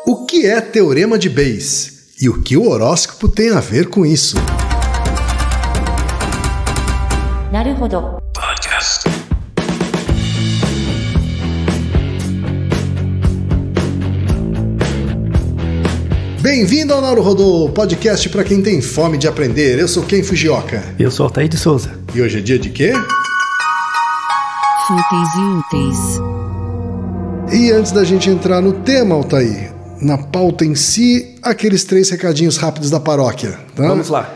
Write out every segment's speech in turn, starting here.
O que é teorema de Bayes? E o que o horóscopo tem a ver com isso? Naruhodo. Podcast. Bem-vindo ao Naruhodo, podcast para quem tem fome de aprender. Eu sou Ken Fujioka. Eu sou Altair de Souza. E hoje é dia de quê? Fúteis e úteis. E antes da gente entrar no tema, Altair, na pauta em si, aqueles 3 recadinhos rápidos da paróquia, tá? Vamos lá.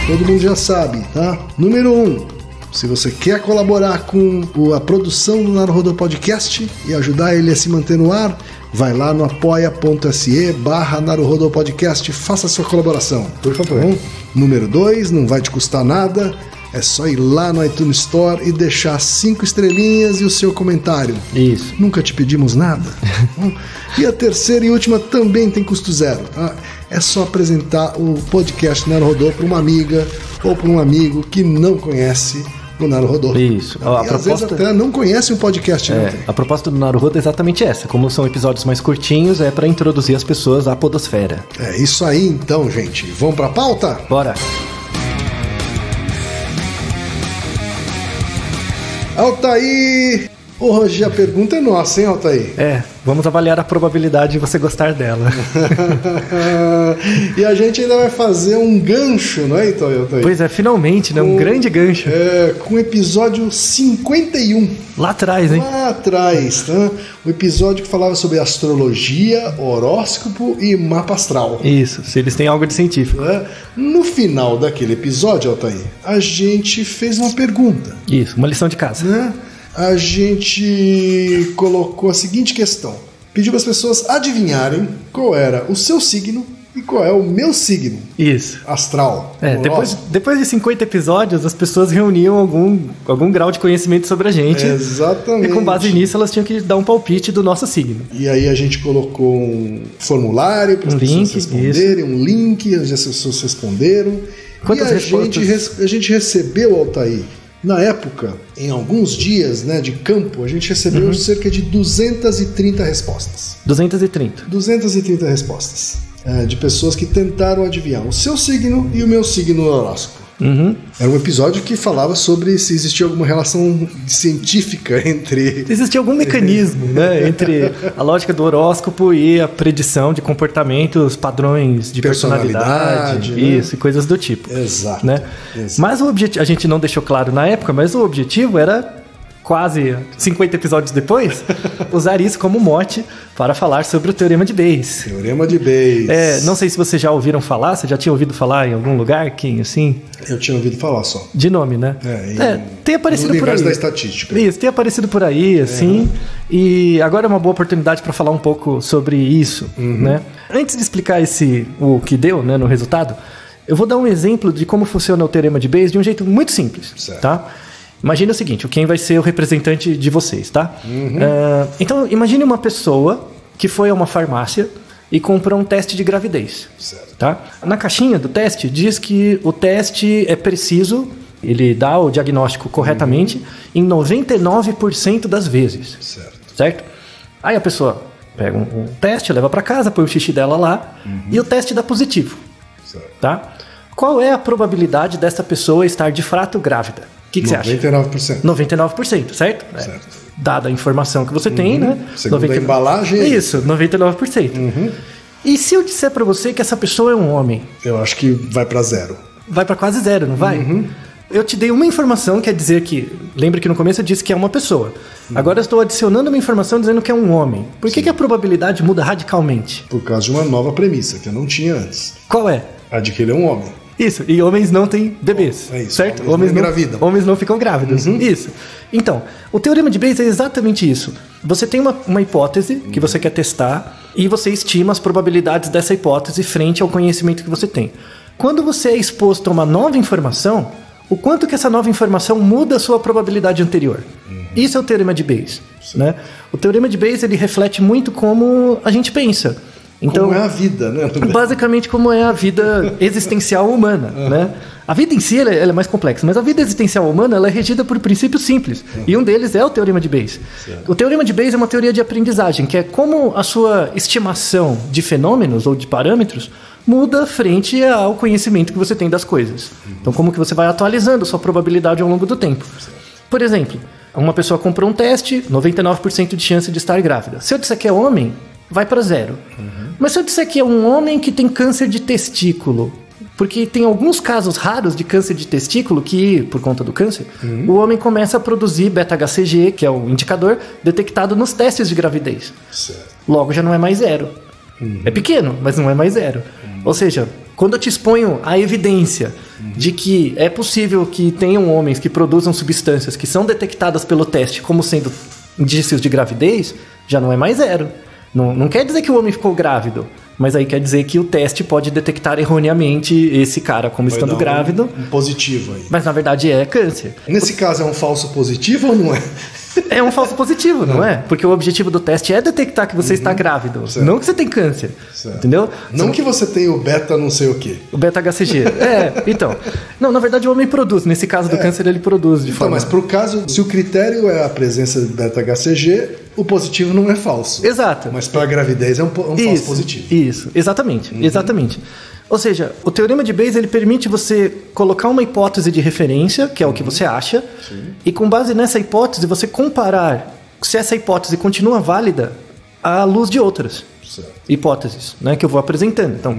Todo mundo já sabe, tá? Número 1, se você quer colaborar com a produção do Naruhodo Podcast e ajudar ele a se manter no ar, vai lá no apoia.se/Naruhodo Podcast, faça a sua colaboração, por favor. Tá? Número 2, não vai te custar nada, é só ir lá no iTunes Store e deixar 5 estrelinhas e o seu comentário. Isso. Nunca te pedimos nada. E a terceira e última também tem custo zero, tá? É só apresentar o podcast Naruhodo para uma amiga ou para um amigo que não conhece o Naruhodo. Isso. E às vezes até não conhece o podcast. A proposta do Naruhodo é exatamente essa. Como são episódios mais curtinhos, é para introduzir as pessoas à podosfera. É isso aí então, gente. Vamos para a pauta? Bora. Altair! Hoje a pergunta é nossa, hein, Altair? Vamos avaliar a probabilidade de você gostar dela. E a gente ainda vai fazer um gancho, não é, Altair? Pois é, finalmente, né? Um grande gancho. Com o episódio 51. Lá atrás, hein? Lá atrás, tá? Um episódio que falava sobre astrologia, horóscopo e mapa astral. Isso, se eles têm algo de científico. No final daquele episódio, Altair, a gente fez uma pergunta. Isso, uma lição de casa. Né? A gente colocou a seguinte questão. Pediu para as pessoas adivinharem qual era o seu signo e qual é o meu signo. Isso. Astral. Depois de 50 episódios, as pessoas reuniam algum grau de conhecimento sobre a gente. Exatamente. E com base nisso, elas tinham que dar um palpite do nosso signo. E aí a gente colocou um formulário para as pessoas responderem, um link, as pessoas responderam. Quantas respostas? A gente recebeu, Altair, na época, em alguns dias, né, de campo, a gente recebeu cerca de 230 respostas. 230. 230 respostas. De pessoas que tentaram adivinhar o seu signo e o meu signo no horóscopo. Era um episódio que falava sobre se existia alguma relação científica entre... Existia algum mecanismo, né, entre a lógica do horóscopo e a predição de comportamentos, padrões de personalidade, né? Isso, e coisas do tipo. Exato. Né? Exato. Mas o objetivo, a gente não deixou claro na época, mas o objetivo era, quase 50 episódios depois, usar isso como mote para falar sobre o Teorema de Bayes. Teorema de Bayes. Não sei se vocês já ouviram falar, você já tinha ouvido falar em algum lugar, Kim, assim? Eu tinha ouvido falar só. De nome, né? Tem aparecido por aí. No universo da estatística. Isso, tem aparecido por aí, assim. E agora é uma boa oportunidade para falar um pouco sobre isso, né? Antes de explicar o que deu, né, no resultado, eu vou dar um exemplo de como funciona o Teorema de Bayes de um jeito muito simples, certo. Tá? Imagina o seguinte, quem vai ser o representante de vocês, tá? Então, imagine uma pessoa que foi a uma farmácia e comprou um teste de gravidez. Certo. Tá? Na caixinha do teste diz que o teste é preciso, ele dá o diagnóstico corretamente em 99% das vezes. Certo? Aí a pessoa pega um teste, leva para casa, põe o xixi dela lá e o teste dá positivo. Certo. Tá? Qual é a probabilidade dessa pessoa estar de fato grávida? O que você acha? 99%. 99%, certo? Certo. Dada a informação que você tem, né? Segundo a embalagem. Isso, 99%. E se eu disser pra você que essa pessoa é um homem? Eu acho que vai pra 0. Vai pra quase 0, não vai? Eu te dei uma informação, quer dizer que... Lembra que no começo eu disse que é uma pessoa. Agora eu estou adicionando uma informação dizendo que é um homem. Por que a probabilidade muda radicalmente? Por causa de uma nova premissa que eu não tinha antes. Qual é? A de que ele é um homem. Isso, e homens não têm bebês, isso, certo? Homens não engravidam. Homens não ficam grávidos, isso. Então, o Teorema de Bayes é exatamente isso. Você tem uma hipótese que você quer testar e você estima as probabilidades dessa hipótese frente ao conhecimento que você tem. Quando você é exposto a uma nova informação, o quanto que essa nova informação muda a sua probabilidade anterior. Isso é o Teorema de Bayes, né? O Teorema de Bayes ele reflete muito como a gente pensa. Então, como é a vida, né? Basicamente como é a vida existencial humana, né? A vida em si ela é mais complexa, mas a vida existencial humana ela é regida por princípios simples. E um deles é o Teorema de Bayes. O Teorema de Bayes é uma teoria de aprendizagem, que é como a sua estimação de fenômenos ou de parâmetros muda frente ao conhecimento que você tem das coisas. Então, como que você vai atualizando sua probabilidade ao longo do tempo. Por exemplo, uma pessoa comprou um teste, 99% de chance de estar grávida. Se eu disser que é homem, vai para 0. Mas se eu disser que é um homem que tem câncer de testículo, porque tem alguns casos raros de câncer de testículo que, por conta do câncer, o homem começa a produzir beta-HCG, que é o indicador detectado nos testes de gravidez. Certo. Logo já não é mais 0. É pequeno, mas não é mais 0. Ou seja, quando eu te exponho a evidência de que é possível que tenham homens que produzam substâncias que são detectadas pelo teste como sendo indícios de gravidez, já não é mais 0. Não quer dizer que o homem ficou grávido, mas aí quer dizer que o teste pode detectar erroneamente esse cara como estando grávido. Um positivo aí. Mas na verdade é câncer. Nesse caso é um falso positivo ou não é? É um falso positivo, não é? Porque o objetivo do teste é detectar que você está grávido, não que você tem câncer. Certo. Entendeu? Não que você tenha o beta não sei o quê. O beta-HCG. Então. Não, na verdade o homem produz. Nesse caso do câncer ele produz de forma... Mas pro caso, se o critério é a presença de beta-HCG, o positivo não é falso. Exato. Mas para a gravidez é um falso positivo. Isso, exatamente. Exatamente. Ou seja, o Teorema de Bayes ele permite você colocar uma hipótese de referência, que é o que você acha, e com base nessa hipótese você comparar se essa hipótese continua válida à luz de outras hipóteses, né, que eu vou apresentando. Então,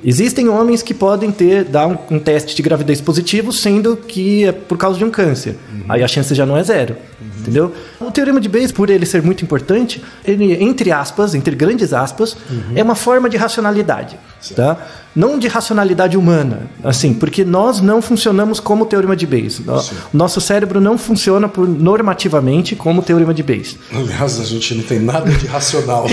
existem homens que podem dar um teste de gravidez positivo, sendo que é por causa de um câncer. Aí a chance já não é 0. Entendeu? O Teorema de Bayes, por ele ser muito importante, ele, entre aspas, entre grandes aspas, é uma forma de racionalidade. Tá? Não de racionalidade humana, assim, porque nós não funcionamos como o Teorema de Bayes. Nosso cérebro não funciona normativamente como o Teorema de Bayes. Aliás, a gente não tem nada de racional.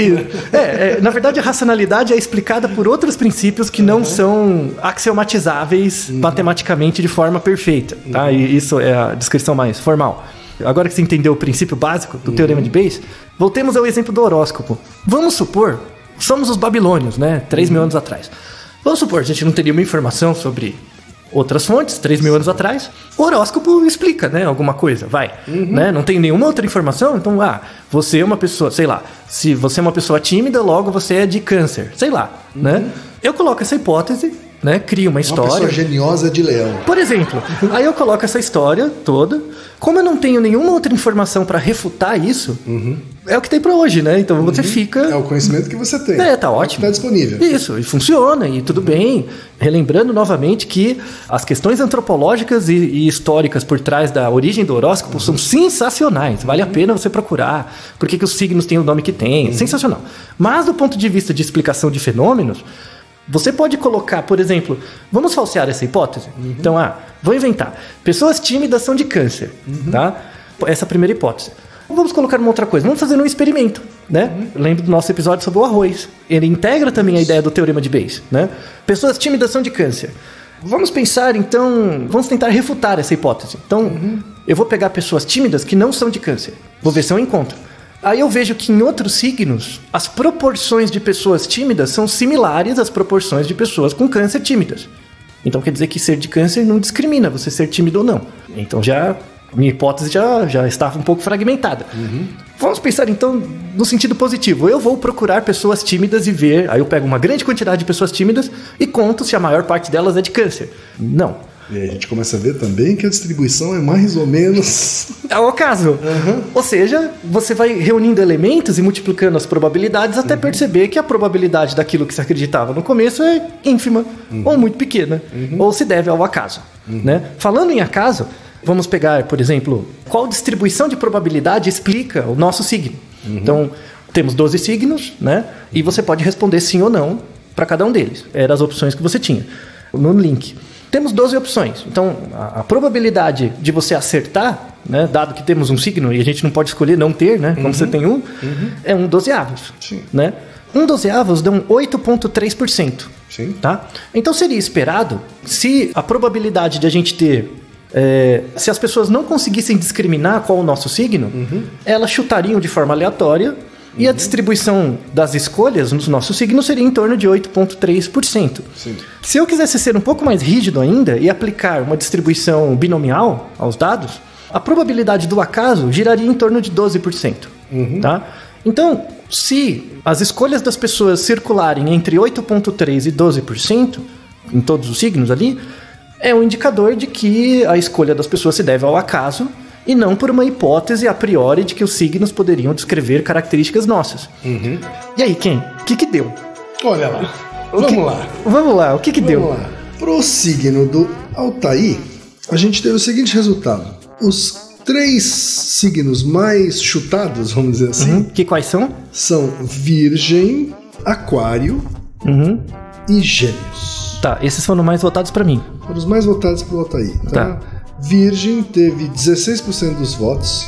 Na verdade, a racionalidade é explicada por outros princípios que não são axiomatizáveis matematicamente de forma perfeita. Tá? E isso é a descrição mais formal. Agora que você entendeu o princípio básico do Teorema de Bayes, voltemos ao exemplo do horóscopo. Vamos supor, somos os babilônios, né? 3.000 anos atrás. Vamos supor, a gente não teria uma informação sobre outras fontes, 3.000 anos atrás. O horóscopo explica, né? Alguma coisa, vai. Né? Não tem nenhuma outra informação, então, você é uma pessoa, sei lá, se você é uma pessoa tímida, logo você é de câncer, sei lá, né? Eu coloco essa hipótese, né? Crio uma história. Uma pessoa geniosa de leão. Por exemplo, aí eu coloco essa história toda. Como eu não tenho nenhuma outra informação para refutar isso, é o que tem para hoje, né? Então você fica... É o conhecimento que você tem. Tá ótimo. Está disponível. Isso, e funciona, e tudo bem. Relembrando novamente que as questões antropológicas e históricas por trás da origem do horóscopo são sensacionais. Vale a pena você procurar. Por que os signos têm o nome que têm? Sensacional. Mas do ponto de vista de explicação de fenômenos, você pode colocar, por exemplo, vamos falsear essa hipótese? Então, vou inventar. Pessoas tímidas são de câncer, tá? Essa é a primeira hipótese. Vamos colocar uma outra coisa. Vamos fazer um experimento, né? Lembra do nosso episódio sobre o arroz. Ele integra também a ideia do Teorema de Bayes, né? Pessoas tímidas são de câncer. Vamos pensar, então... Vamos tentar refutar essa hipótese. Então, eu vou pegar pessoas tímidas que não são de câncer. Vou ver se eu encontro. Aí eu vejo que em outros signos, as proporções de pessoas tímidas são similares às proporções de pessoas com câncer tímidas. Então quer dizer que ser de câncer não discrimina você ser tímido ou não. Então minha hipótese já estava um pouco fragmentada. Vamos pensar então no sentido positivo. Eu vou procurar pessoas tímidas e ver... Aí eu pego uma grande quantidade de pessoas tímidas e conto se a maior parte delas é de câncer. Não. E aí a gente começa a ver também que a distribuição é mais ou menos... É o caso. Ou seja, você vai reunindo elementos e multiplicando as probabilidades até perceber que a probabilidade daquilo que se acreditava no começo é ínfima, ou muito pequena, ou se deve ao acaso. Né? Falando em acaso, vamos pegar, por exemplo, qual distribuição de probabilidade explica o nosso signo. Então, temos 12 signos, né? E você pode responder sim ou não para cada um deles. Eram as opções que você tinha no link. Temos 12 opções. Então, a probabilidade de você acertar, né, dado que temos um signo e a gente não pode escolher não ter, né, como você tem é 1/12. Né? 1/12 dão 8,3%. Tá? Então, seria esperado, se a probabilidade de a gente ter... se as pessoas não conseguissem discriminar qual o nosso signo, elas chutariam de forma aleatória E a distribuição das escolhas nos nossos signos seria em torno de 8,3%. Sim. Se eu quisesse ser um pouco mais rígido ainda e aplicar uma distribuição binomial aos dados, a probabilidade do acaso giraria em torno de 12%. Tá? Então, se as escolhas das pessoas circularem entre 8,3% e 12%, em todos os signos ali, é um indicador de que a escolha das pessoas se deve ao acaso e não por uma hipótese a priori de que os signos poderiam descrever características nossas. E aí, Ken? O que deu? Olha lá. Vamos lá. Vamos lá, o que deu? Vamos lá. Pro signo do Altair, a gente teve o seguinte resultado. Os 3 signos mais chutados, vamos dizer assim, Que quais são? são Virgem, Aquário e Gêmeos. Tá, esses foram mais votados pra mim. Foram os mais votados pro Altair. Tá? Virgem teve 16% dos votos,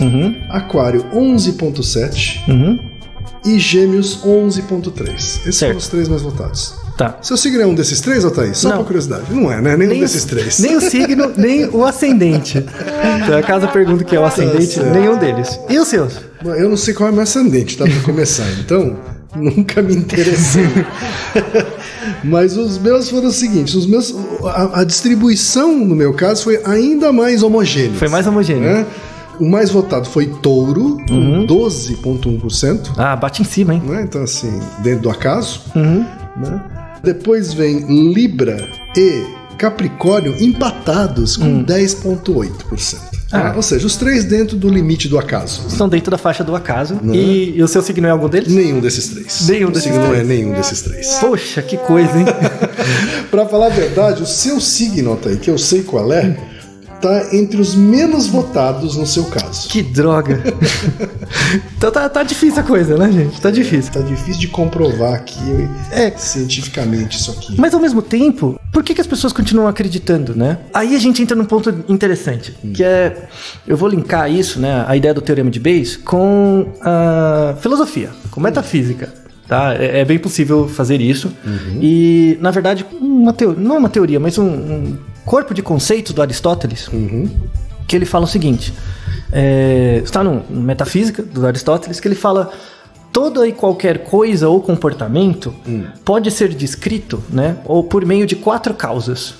Aquário 11,7% e Gêmeos 11,3%. Esses foram os 3 mais votados. Tá. Seu signo é um desses 3, Altair? Só Não. por curiosidade. Não é, né? Nenhum desses 3. Nem o signo, nem o ascendente. Então, caso eu pergunte o que é o ascendente, certo. nenhum deles. E os seus? Eu não sei qual é o meu ascendente, tá? Pra começar. Então, nunca me interessei. Mas os meus foram os seguintes. A distribuição, no meu caso, foi ainda mais homogênea. Foi mais homogêneo. Né? O mais votado foi Touro, com 12,1%. Ah, bate em cima, hein? Né? Então, assim, dentro do acaso. Né? Depois vem Libra e Capricórnio empatados com 10,8%. Ah. Ou seja, os 3 dentro do limite do acaso. Estão dentro da faixa do acaso. E o seu signo é algum deles? Nenhum desses 3. Nenhum o desses signo não é 3. nenhum desses 3. Poxa, que coisa, hein? Pra falar a verdade, o seu signo, Altair, que eu sei qual é, tá entre os menos votados no seu caso. Que droga. Então tá difícil a coisa, né, gente? Tá difícil. Tá difícil de comprovar aqui cientificamente isso aqui. Mas ao mesmo tempo, por que as pessoas continuam acreditando, né? Aí a gente entra num ponto interessante, que é... Eu vou linkar isso, né, a ideia do Teorema de Bayes, com a filosofia, com metafísica. Tá? É bem possível fazer isso. E, na verdade, não é uma teoria, mas um corpo de conceitos do Aristóteles, que ele fala o seguinte... está no Metafísica do Aristóteles, que ele fala: toda e qualquer coisa ou comportamento pode ser descrito, né, ou por meio de 4 causas.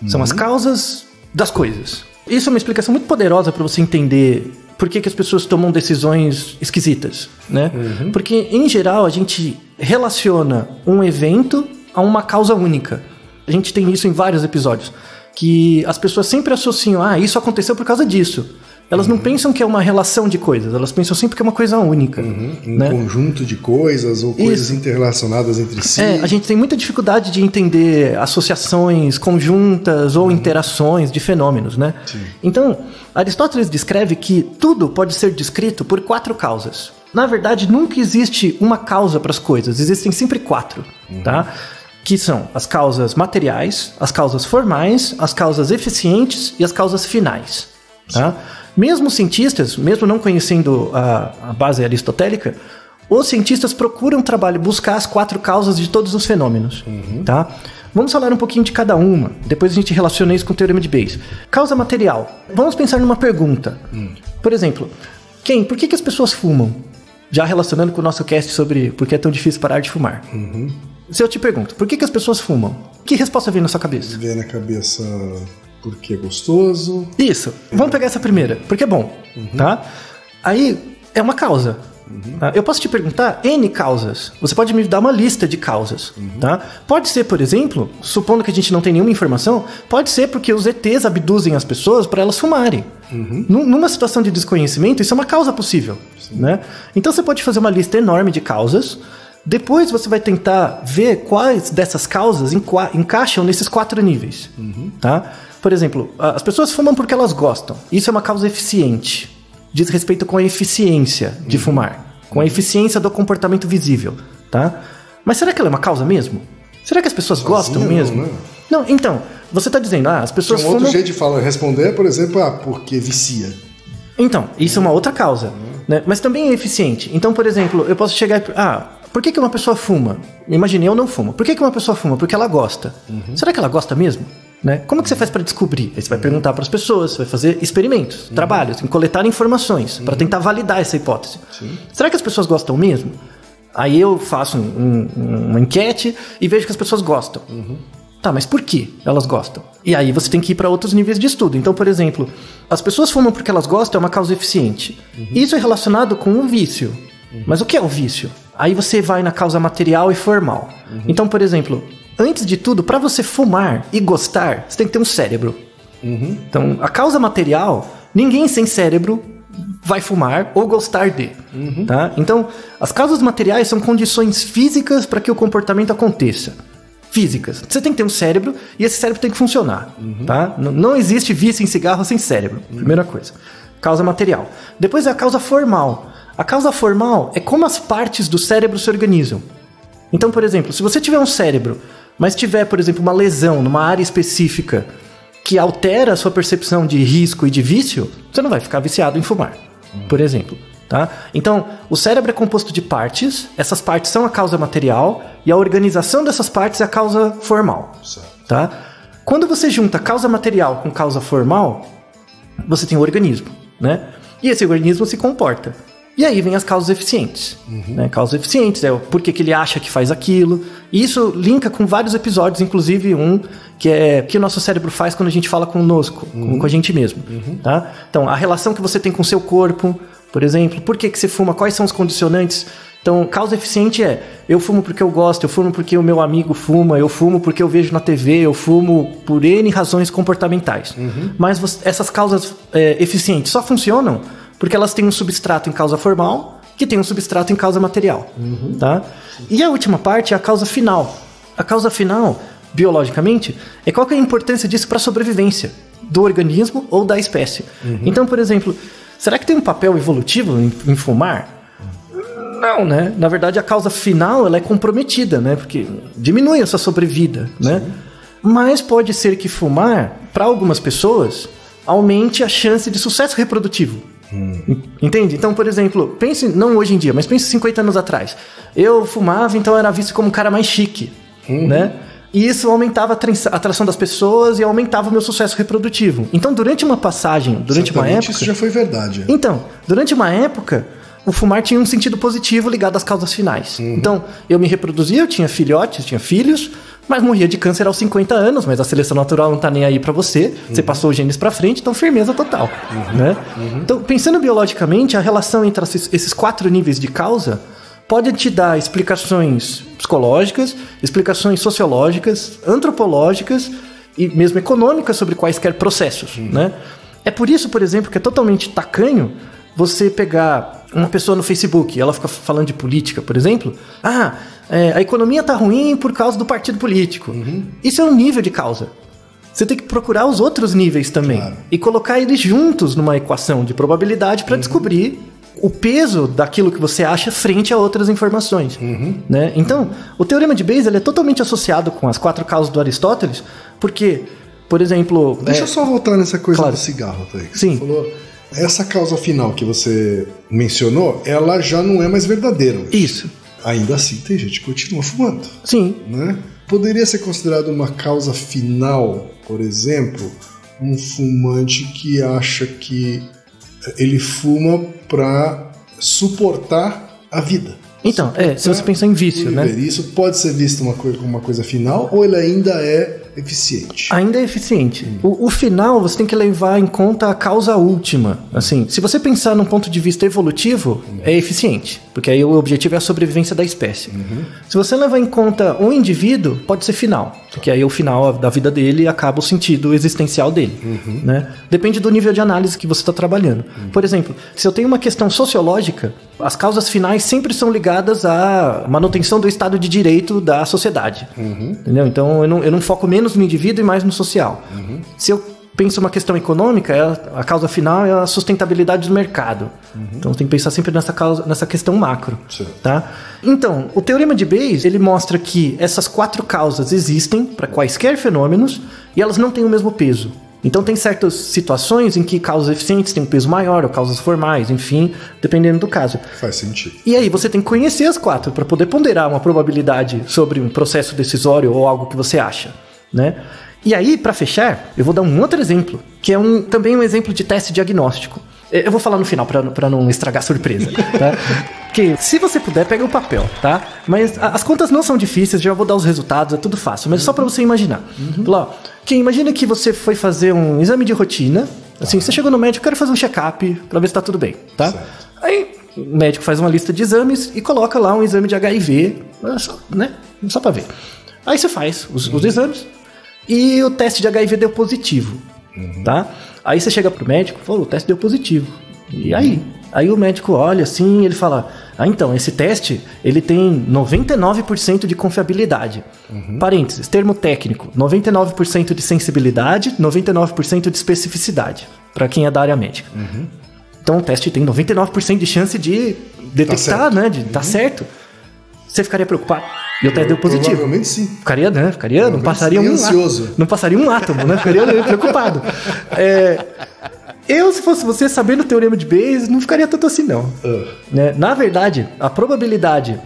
São as causas das coisas. Isso é uma explicação muito poderosa para você entender por que as pessoas tomam decisões esquisitas, né? Porque, em geral, a gente relaciona um evento a uma causa única. A gente tem isso em vários episódios, que as pessoas sempre associam: isso aconteceu por causa disso. Elas não pensam que é uma relação de coisas, elas pensam sempre que é uma coisa única. Um né? conjunto de coisas ou coisas interrelacionadas entre si. A gente tem muita dificuldade de entender associações conjuntas ou interações de fenômenos, né? Sim. Então, Aristóteles descreve que tudo pode ser descrito por 4 causas. Na verdade, nunca existe uma causa para as coisas, existem sempre 4, tá? Que são as causas materiais, as causas formais, as causas eficientes e as causas finais, tá? Mesmo os cientistas, mesmo não conhecendo a base aristotélica, os cientistas procuram buscar as 4 causas de todos os fenômenos. Tá? Vamos falar um pouquinho de cada uma, depois a gente relaciona isso com o Teorema de Bayes. Causa material. Vamos pensar numa pergunta. Por exemplo, por que as pessoas fumam? Já relacionando com o nosso cast sobre por que é tão difícil parar de fumar. Se eu te pergunto, por que as pessoas fumam? Que resposta vem na sua cabeça? Vem na cabeça... porque é gostoso. Isso. Vamos pegar essa primeira. Porque é bom. Tá? Aí é uma causa. Tá? Eu posso te perguntar N causas. Você pode me dar uma lista de causas. Tá? Pode ser, por exemplo, supondo que a gente não tem nenhuma informação, pode ser porque os ETs abduzem as pessoas para elas fumarem. Numa situação de desconhecimento, isso é uma causa possível. Né? Então você pode fazer uma lista enorme de causas. Depois você vai tentar ver quais dessas causas encaixam nesses 4 níveis. Tá? Por exemplo, as pessoas fumam porque elas gostam. Isso é uma causa eficiente. Diz respeito com a eficiência de fumar. Com a eficiência do comportamento visível. Tá? Mas será que ela é uma causa mesmo? Será que as pessoas gostam mesmo? Não, então, você está dizendo, as pessoas fumam... outro jeito de responder, por exemplo, porque vicia. Então, isso é uma outra causa. Né? Mas também é eficiente. Então, por exemplo, eu posso chegar e... por que uma pessoa fuma? Imagine, eu não fumo. Por que uma pessoa fuma? Porque ela gosta. Será que ela gosta mesmo? Né? Como que você faz para descobrir? Aí você vai perguntar para as pessoas, você vai fazer experimentos, trabalhos, coletar informações para tentar validar essa hipótese. Será que as pessoas gostam mesmo? Aí eu faço uma enquete e vejo que as pessoas gostam. Tá, mas por que elas gostam? E aí você tem que ir para outros níveis de estudo. Então, por exemplo, as pessoas fumam porque elas gostam é uma causa eficiente. Isso é relacionado com o vício. Mas o que é o vício? Aí você vai na causa material e formal. Então, por exemplo, antes de tudo, para você fumar e gostar, você tem que ter um cérebro. Então, a causa material, ninguém sem cérebro vai fumar ou gostar de. Tá? Então, as causas materiais são condições físicas para que o comportamento aconteça. Físicas. Você tem que ter um cérebro e esse cérebro tem que funcionar. Tá? Não existe vício em cigarro sem cérebro. Primeira coisa. Causa material. Depois é a causa formal. A causa formal é como as partes do cérebro se organizam. Então, por exemplo, se você tiver um cérebro, mas tiver, por exemplo, uma lesão numa área específica que altera a sua percepção de risco e de vício, você não vai ficar viciado em fumar, por exemplo. Tá? Então, o cérebro é composto de partes, essas partes são a causa material e a organização dessas partes é a causa formal. Tá? Quando você junta causa material com causa formal, você tem um organismo, né? E esse organismo se comporta. E aí vem as causas eficientes. Né? Causas eficientes é o porquê que ele acha que faz aquilo. E isso linka com vários episódios, inclusive um que é o que o nosso cérebro faz quando a gente fala conosco, com a gente mesmo. Tá? Então, a relação que você tem com o seu corpo, por exemplo, por que você fuma, quais são os condicionantes. Então, causa eficiente é, eu fumo porque eu gosto, eu fumo porque o meu amigo fuma, eu fumo porque eu vejo na TV, eu fumo por N razões comportamentais. Mas essas causas eficientes só funcionam porque elas têm um substrato em causa formal, que tem um substrato em causa material. Tá? E a última parte é a causa final. A causa final, biologicamente, é qual que é a importância disso para a sobrevivência do organismo ou da espécie. Então, por exemplo, será que tem um papel evolutivo em fumar? Não, né? Na verdade, a causa final ela é comprometida, né? Porque diminui a sua sobrevida, né? Mas pode ser que fumar, para algumas pessoas, aumente a chance de sucesso reprodutivo. Entende? Então, por exemplo, pense, não hoje em dia, mas pense 50 anos atrás. Eu fumava, então era visto como um cara mais chique, né? E isso aumentava a atração das pessoas e aumentava o meu sucesso reprodutivo. Então, durante uma passagem, durante uma época... isso já foi verdade. Então, durante uma época, o fumar tinha um sentido positivo ligado às causas finais. Então, eu me reproduzia, eu tinha filhotes, tinha filhos, mas morria de câncer aos 50 anos, mas a seleção natural não tá nem aí pra você, você passou os genes pra frente, então firmeza total. Né? Então, pensando biologicamente, a relação entre esses 4 níveis de causa pode te dar explicações psicológicas, explicações sociológicas, antropológicas e mesmo econômicas sobre quaisquer processos. Né? É por isso, por exemplo, que é totalmente tacanho você pegar uma pessoa no Facebook e ela fica falando de política, por exemplo. A economia tá ruim por causa do partido político. Isso é um nível de causa. Você tem que procurar os outros níveis também. Claro. E colocar eles juntos numa equação de probabilidade para descobrir o peso daquilo que você acha frente a outras informações. Né? Então, o teorema de Bayes ele é totalmente associado com as 4 causas do Aristóteles, porque, por exemplo... Deixa eu só voltar nessa coisa do cigarro. Tá aí, que Sim. Você falou... Essa causa final que você mencionou, ela já não é mais verdadeira. Isso. Ainda assim, tem gente que continua fumando. Sim. Né? Poderia ser considerado uma causa final, por exemplo, um fumante que acha que ele fuma para suportar a vida. Então, se você pensar em vício, né? Isso pode ser visto como uma coisa final ou ele ainda é eficiente? Ainda é eficiente. O final você tem que levar em conta a causa última. Assim, se você pensar num ponto de vista evolutivo, é eficiente, porque aí o objetivo é a sobrevivência da espécie. Se você levar em conta o indivíduo, pode ser final, porque aí o final da vida dele acaba o sentido existencial dele. Né? Depende do nível de análise que você está trabalhando. Por exemplo, se eu tenho uma questão sociológica, as causas finais sempre são ligadas à manutenção do estado de direito da sociedade. Entendeu? Então eu não foco menos no indivíduo e mais no social. Se eu penso uma questão econômica, a causa final é a sustentabilidade do mercado. Então tem que pensar sempre nessa questão macro. Tá? Então, o teorema de Bayes ele mostra que essas 4 causas existem para quaisquer fenômenos e elas não têm o mesmo peso. Então tem certas situações em que causas eficientes têm um peso maior, ou causas formais, enfim, dependendo do caso. Faz sentido. E aí você tem que conhecer as 4 para poder ponderar uma probabilidade sobre um processo decisório ou algo que você acha, né? E aí, para fechar, eu vou dar um outro exemplo, que é também um exemplo de teste diagnóstico. Eu vou falar no final para não estragar a surpresa, tá? Que se você puder, pega o papel, tá? Mas as contas não são difíceis, já vou dar os resultados, é tudo fácil. Mas só pra você imaginar. Lá, que imagina que você foi fazer um exame de rotina. Assim, você chegou no médico, quero fazer um check-up pra ver se tá tudo bem, tá? Certo. Aí o médico faz uma lista de exames e coloca lá um exame de HIV, né? Só pra ver. Aí você faz os exames e o teste de HIV deu positivo, tá? Aí você chega pro médico e fala, o teste deu positivo. E aí? Aí o médico olha assim, ele fala, então, esse teste, ele tem 99% de confiabilidade. Parênteses, termo técnico, 99% de sensibilidade, 99% de especificidade, para quem é da área médica. Então o teste tem 99% de chance de detectar, né, de tá certo. Você ficaria preocupado? E o teste deu positivo. Provavelmente sim. Ficaria, né? Não passaria não passaria um átomo, né? Ficaria preocupado. Eu, se fosse você, sabendo o teorema de Bayes, não ficaria tanto assim, não. Né? Na verdade, a probabilidade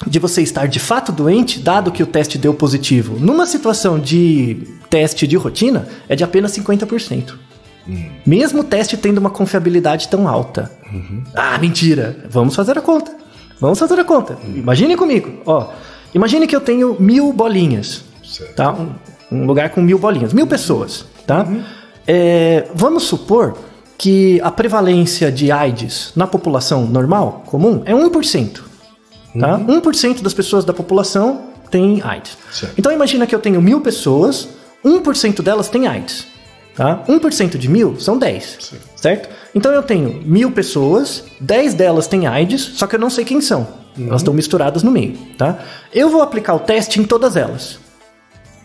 de você estar de fato doente, dado que o teste deu positivo, numa situação de teste de rotina, é de apenas 50%. Mesmo o teste tendo uma confiabilidade tão alta. Ah, mentira. Vamos fazer a conta. Imagine comigo. Ó, imagine que eu tenho 1000 bolinhas. Certo. Tá? Um lugar com 1000 bolinhas. 1000 pessoas. Tá? Vamos supor que a prevalência de AIDS na população normal, comum, é 1%. Tá? 1% das pessoas da população tem AIDS. Certo. Então imagina que eu tenho 1000 pessoas, 1% delas tem AIDS. Tá? 1% de 1000 são 10. Sim. Certo? Então eu tenho 1000 pessoas, 10 delas têm AIDS, só que eu não sei quem são. Elas estão misturadas no meio. Tá? Eu vou aplicar o teste em todas elas.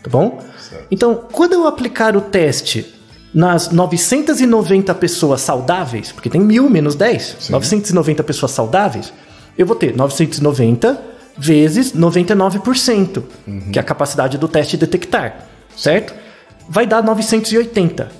Tá bom? Certo. Então, quando eu aplicar o teste nas 990 pessoas saudáveis, porque tem 1000 menos 10, sim, 990 pessoas saudáveis, eu vou ter 990 vezes 99%, que é a capacidade do teste detectar, certo? Vai dar 980.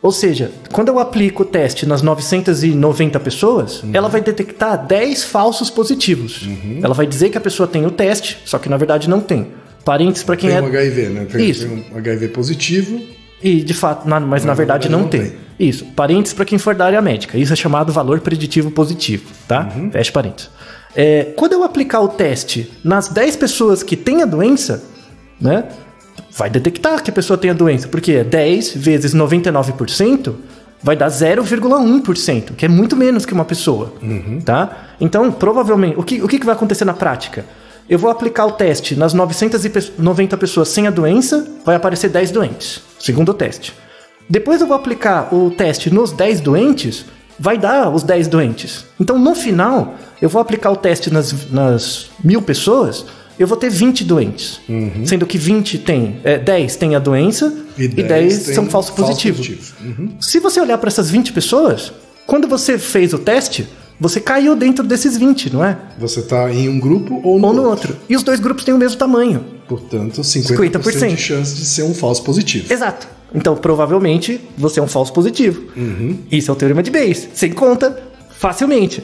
Ou seja, quando eu aplico o teste nas 990 pessoas, ela vai detectar 10 falsos positivos. Ela vai dizer que a pessoa tem o teste, só que na verdade não tem. Parênteses para quem tem um HIV, né? Tem um HIV positivo. E de fato, mas na verdade não tem. Isso. Parênteses para quem for da área médica. Isso é chamado valor preditivo positivo, tá? Fecha parênteses. Quando eu aplicar o teste nas 10 pessoas que têm a doença, né? Vai detectar que a pessoa tem a doença, porque 10 vezes 99% vai dar 0,1%, que é muito menos que uma pessoa, tá? Então, provavelmente, o que vai acontecer na prática? Eu vou aplicar o teste nas 990 pessoas sem a doença, vai aparecer 10 doentes, segundo o teste. Depois eu vou aplicar o teste nos 10 doentes, vai dar os 10 doentes. Então, no final, eu vou aplicar o teste nas 1000 pessoas, eu vou ter 20 doentes. Sendo que 10 tem a doença e 10 são falsos positivos. Se você olhar para essas 20 pessoas, quando você fez o teste, você caiu dentro desses 20, não é? Você está em um grupo ou no outro. E os dois grupos têm o mesmo tamanho. Portanto, 50% de chance de ser um falso positivo. Exato. Então, provavelmente, você é um falso positivo. Isso é o teorema de Bayes. Você encontra facilmente.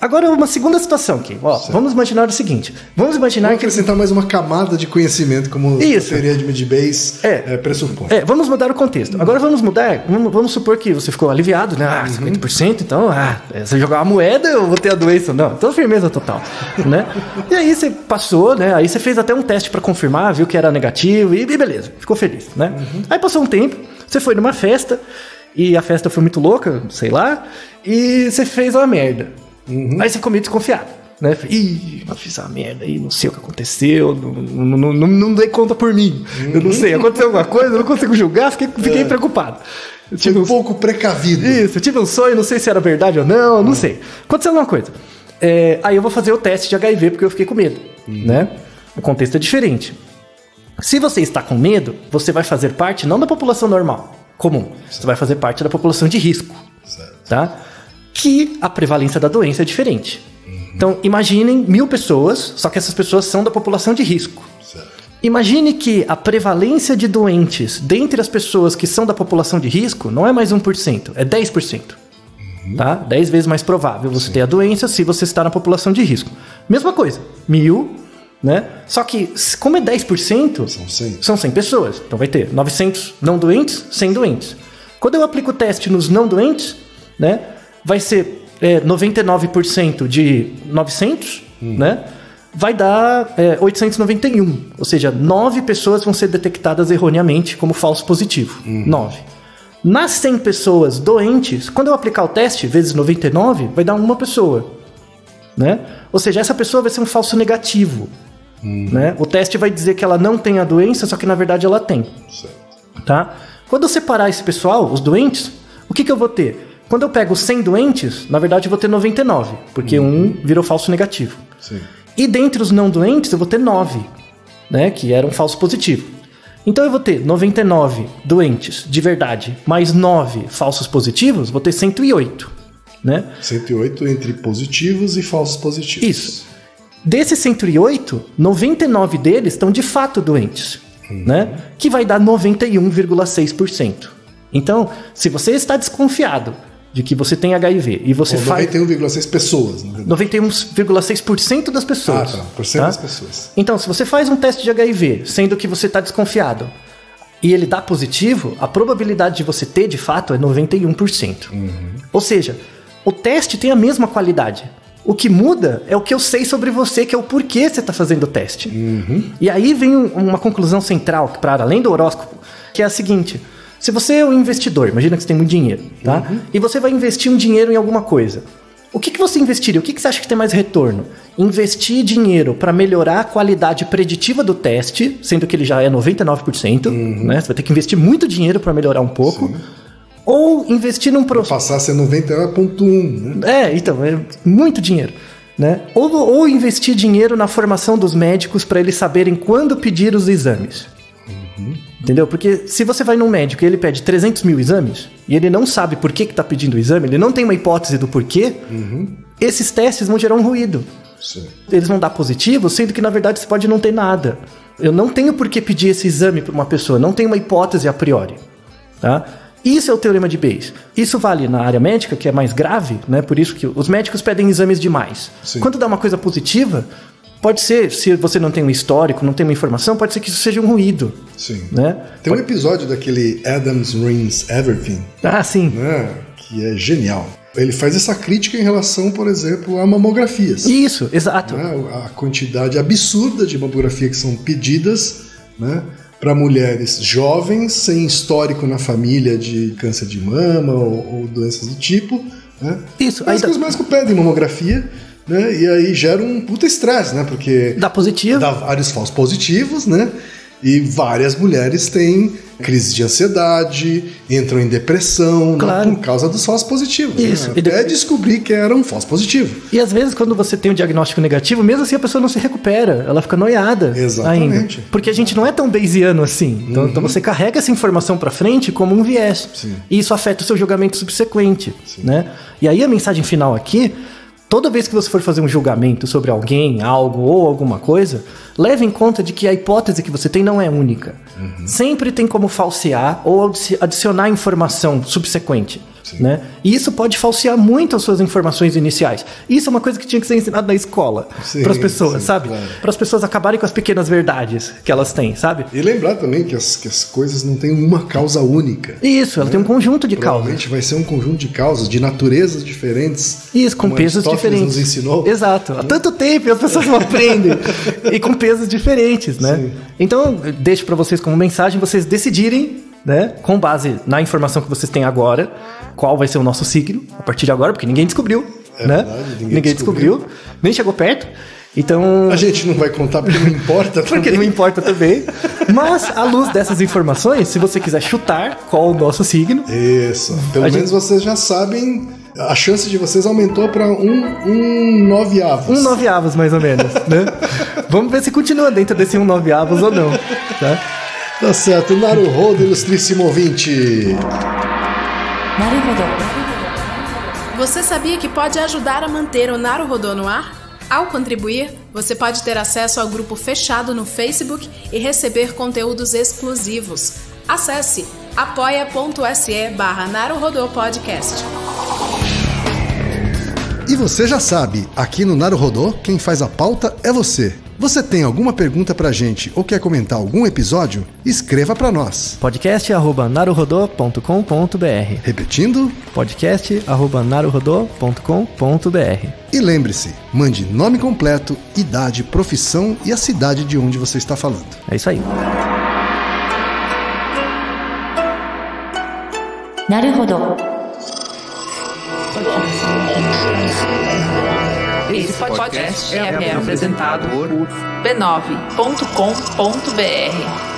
Agora, uma segunda situação aqui. Ó, vamos imaginar o seguinte. Vamos acrescentar mais uma camada de conhecimento, como a teoria de Bayes pressupõe. Vamos mudar o contexto. Agora vamos supor que você ficou aliviado, né? 50%, então, se eu jogar uma moeda, eu vou ter a doença. Não, então firmeza total, né? E aí você passou, né? Aí você fez até um teste para confirmar, viu que era negativo e beleza, ficou feliz, né? Aí passou um tempo, você foi numa festa e a festa foi muito louca, sei lá, e você fez uma merda. Aí você ficou meio desconfiado, né? Eu fiz uma merda aí, não sei o que aconteceu, não dei conta por mim. Eu não sei, aconteceu alguma coisa, eu não consigo julgar, fiquei preocupado. Um pouco precavido. Isso, eu tive um sonho, não sei se era verdade ou não sei. Aconteceu alguma coisa. Aí eu vou fazer o teste de HIV porque eu fiquei com medo, né? O contexto é diferente. Se você está com medo, você vai fazer parte não da população normal, comum. Você vai fazer parte da população de risco, tá? Que a prevalência da doença é diferente. Então, imaginem 1000 pessoas, só que essas pessoas são da população de risco. Certo. Imagine que a prevalência de doentes dentre as pessoas que são da população de risco não é mais 1%, é 10%. Tá? 10 vezes mais provável você ter a doença se você está na população de risco. Mesma coisa, 1000, né? Só que, como é 10%, são 100 pessoas. Então vai ter 900 não doentes, 100 doentes. Quando eu aplico o teste nos não doentes, né? Vai ser 99% de 900, né? Vai dar 891. Ou seja, 9 pessoas vão ser detectadas erroneamente como falso positivo. 9. Nas 100 pessoas doentes, quando eu aplicar o teste vezes 99, vai dar uma pessoa, né? Ou seja, essa pessoa vai ser um falso negativo, né? O teste vai dizer que ela não tem a doença, só que na verdade ela tem. Certo. Tá? Quando eu separar esse pessoal, os doentes, o que eu vou ter? Quando eu pego 100 doentes, na verdade eu vou ter 99, porque um virou falso negativo. Sim. E dentre os não doentes, eu vou ter 9, né? Que era um falso positivo. Então eu vou ter 99 doentes de verdade, mais 9 falsos positivos, vou ter 108, né? 108 entre positivos e falsos positivos. Isso. Desses 108, 99 deles estão de fato doentes, né? Que vai dar 91,6%. Então, se você está desconfiado de que você tem HIV e você faz... 91,6 pessoas, na verdade. 91,6% das pessoas. Ah, tá. Por cento das pessoas. Então, se você faz um teste de HIV, sendo que você está desconfiado, e ele dá positivo, a probabilidade de você ter, de fato, é 91%. Ou seja, o teste tem a mesma qualidade. O que muda é o que eu sei sobre você, que é o porquê você está fazendo o teste. E aí vem uma conclusão central, para além do horóscopo, que é a seguinte... Se você é um investidor, imagina que você tem muito dinheiro, tá? E você vai investir um dinheiro em alguma coisa. O que você investiria? O que você acha que tem mais retorno? Investir dinheiro para melhorar a qualidade preditiva do teste, sendo que ele já é 99%, né? Você vai ter que investir muito dinheiro para melhorar um pouco. Sim. Ou investir num processo... Passar a ser 91,1, né? Então, é muito dinheiro, né? Ou investir dinheiro na formação dos médicos para eles saberem quando pedir os exames. Entendeu? Porque se você vai num médico e ele pede 300 mil exames e ele não sabe por que tá pedindo o exame, ele não tem uma hipótese do porquê, esses testes vão gerar um ruído. Sim. Eles vão dar positivo, sendo que na verdade você pode não ter nada. Eu não tenho por que pedir esse exame para uma pessoa, não tenho uma hipótese a priori. Tá? Isso é o teorema de Bayes. Isso vale na área médica, que é mais grave, né? Por isso que os médicos pedem exames demais. Sim. Quando dá uma coisa positiva... Pode ser, se você não tem um histórico, não tem uma informação, pode ser que isso seja um ruído. Sim. Né? Tem um episódio daquele Adams Ruins Everything, Ah, sim. né, que é genial. Ele faz essa crítica em relação, por exemplo, a mamografias. Isso, exato. Né, a quantidade absurda de mamografia que são pedidas, né, para mulheres jovens, sem histórico na família de câncer de mama ou doenças do tipo. Né? Isso. Mas que os médicos pedem mamografia, né? E aí gera um puta estresse, né? Porque dá positivo. Dá vários falsos positivos, né? E várias mulheres têm crise de ansiedade, entram em depressão, claro, né? Por causa dos falsos positivos. Isso. Né? Até descobrir que era um falso positivo. E às vezes quando você tem um diagnóstico negativo, mesmo assim a pessoa não se recupera, ela fica noiada. Exatamente. Ainda. Porque a gente não é tão bayesiano assim. Então você carrega essa informação pra frente como um viés. Sim. E isso afeta o seu julgamento subsequente. Né? E aí a mensagem final aqui... Toda vez que você for fazer um julgamento sobre alguém, algo ou alguma coisa, leve em conta de que a hipótese que você tem não é única. Sempre tem como falsear ou adicionar informação subsequente. Né? E isso pode falsear muito as suas informações iniciais. Isso é uma coisa que tinha que ser ensinado na escola para as pessoas, sabe? Claro. Para as pessoas acabarem com as pequenas verdades que elas têm, sabe? E lembrar também que as coisas não têm uma causa única. Isso, ela tem um conjunto de causas. Provavelmente vai ser um conjunto de causas, de naturezas diferentes. Isso, com pesos diferentes. Nos ensinou. Exato. Há tanto tempo e as pessoas não aprendem. E com pesos diferentes, né? Sim. Então, deixo para vocês como mensagem, vocês decidirem, né, com base na informação que vocês têm agora, qual vai ser o nosso signo a partir de agora, porque ninguém descobriu, né? Verdade, ninguém descobriu, nem chegou perto. Então, a gente não vai contar porque não importa também. Porque não importa também. Mas, à luz dessas informações, se você quiser chutar qual o nosso signo... Isso. Pelo menos vocês já sabem... A chance de vocês aumentou para um 9 avos. Um 9 avos, mais ou menos, né? Vamos ver se continua dentro desse 9 avos ou não, tá? Tá certo. Naruhodo, ilustríssimo ouvinte. Naruhodo. Você sabia que pode ajudar a manter o Naruhodo no ar? Ao contribuir, você pode ter acesso ao grupo fechado no Facebook e receber conteúdos exclusivos. Acesse apoia.se/Naruhodô Podcast. E você já sabe, aqui no Naruhodô, quem faz a pauta é você. Você tem alguma pergunta pra gente ou quer comentar algum episódio? Escreva pra nós. podcast@naruhodô.com.br. Repetindo? podcast@naruhodô.com.br. E lembre-se, mande nome completo, idade, profissão e a cidade de onde você está falando. É isso aí. Naruhodo. Esse podcast é apresentado por b9.com.br.